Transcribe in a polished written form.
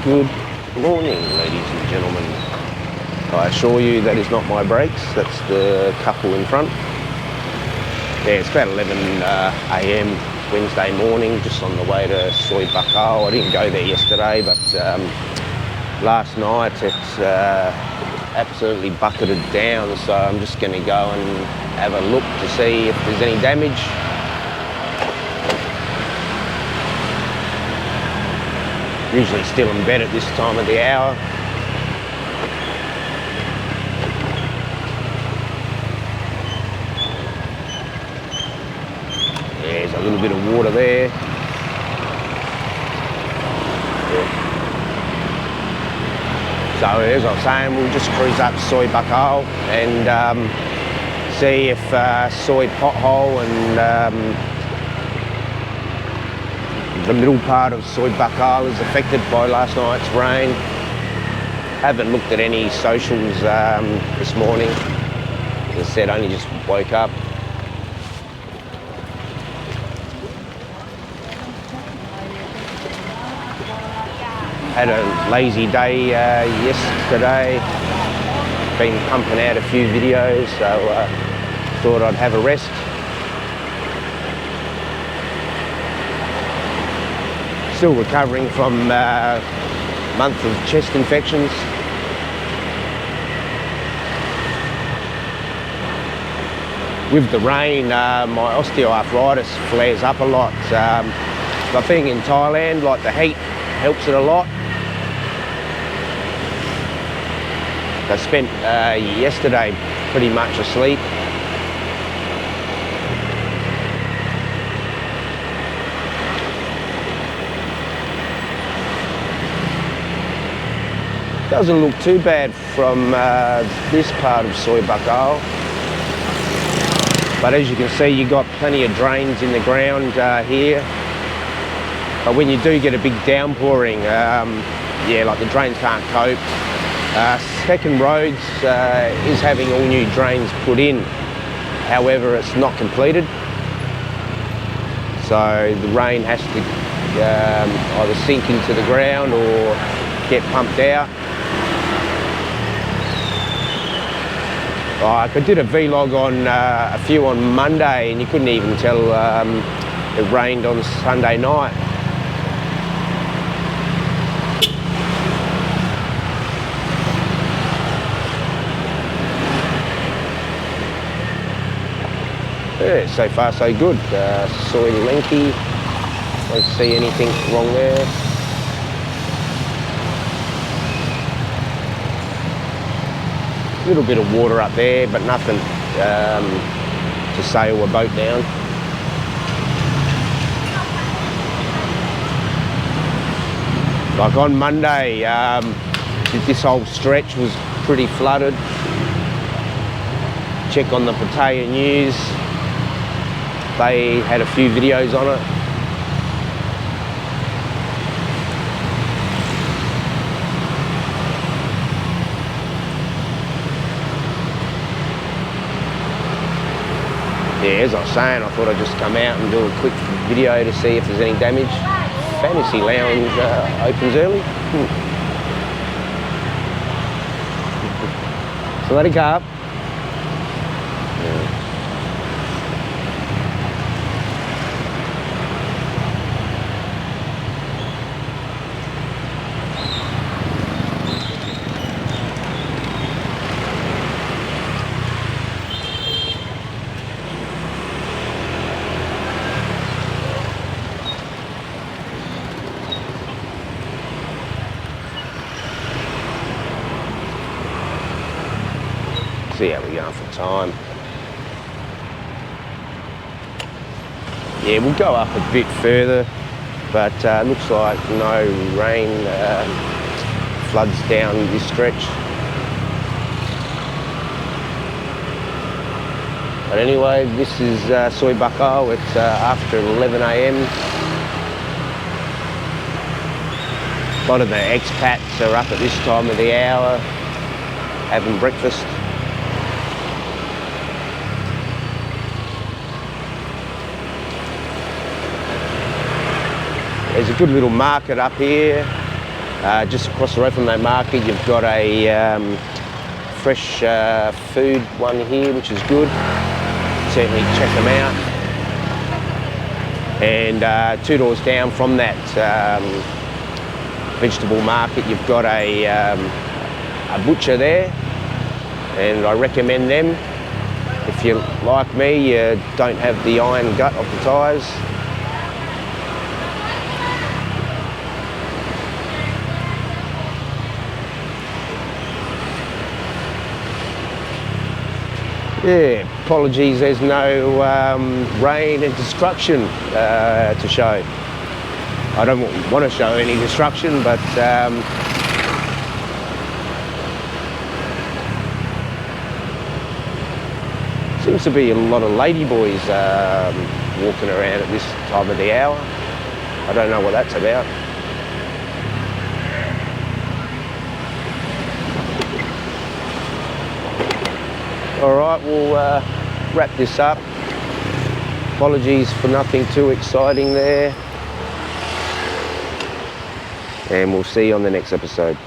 Good morning, ladies and gentlemen. I assure you that is not my brakes, that's the couple in front. Yeah, it's about 11 a.m. Wednesday morning, just on the way to buakhao. I didn't go there yesterday, but last night it's absolutely bucketed down, so I'm just going to go and have a look to see if there's any damage. Usually still in bed at this time of the hour. There's a little bit of water there. So as I was saying, we'll just cruise up buakhao and see if pothole and the middle part of buakhao is affected by last night's rain. Haven't looked at any socials this morning. As I said, only just woke up. Had a lazy day yesterday. Been pumping out a few videos, so thought I'd have a rest. Still recovering from a month of chest infections. With the rain, my osteoarthritis flares up a lot. But being in Thailand, like, the heat helps it a lot. I spent yesterday pretty much asleep. Doesn't look too bad from this part of buakhao, but as you can see, you've got plenty of drains in the ground here. But when you do get a big downpouring, yeah, like, the drains can't cope. Second Roads is having all new drains put in, however it's not completed, so the rain has to either sink into the ground or get pumped out. I did a vlog on a few on Monday, and you couldn't even tell it rained on Sunday night. Yeah, so far so good. Soy lengthy, don't see anything wrong there. A little bit of water up there, but nothing to sail a boat down. Like on Monday, this whole stretch was pretty flooded. Check on the Pattaya news. They had a few videos on it. Yeah, as I was saying, I thought I'd just come out and do a quick video to see if there's any damage. Fantasy Lounge opens early. So let it go up. See how we're going for time. Yeah, we'll go up a bit further, but looks like no rain floods down this stretch. But anyway, this is buakhao. It's after 11 a.m. A lot of the expats are up at this time of the hour having breakfast. There's a good little market up here. Just across the road from that market, you've got a fresh food one here, which is good. Certainly check them out. And 2 doors down from that vegetable market, you've got a butcher there, and I recommend them. If you, like me, you don't have the iron gut of the tyres. Yeah, apologies, there's no rain and destruction to show. I don't want to show any destruction, but seems to be a lot of ladyboys walking around at this time of the hour. I don't know what that's about. All right, we'll wrap this up. Apologies for nothing too exciting there. And we'll see you on the next episode.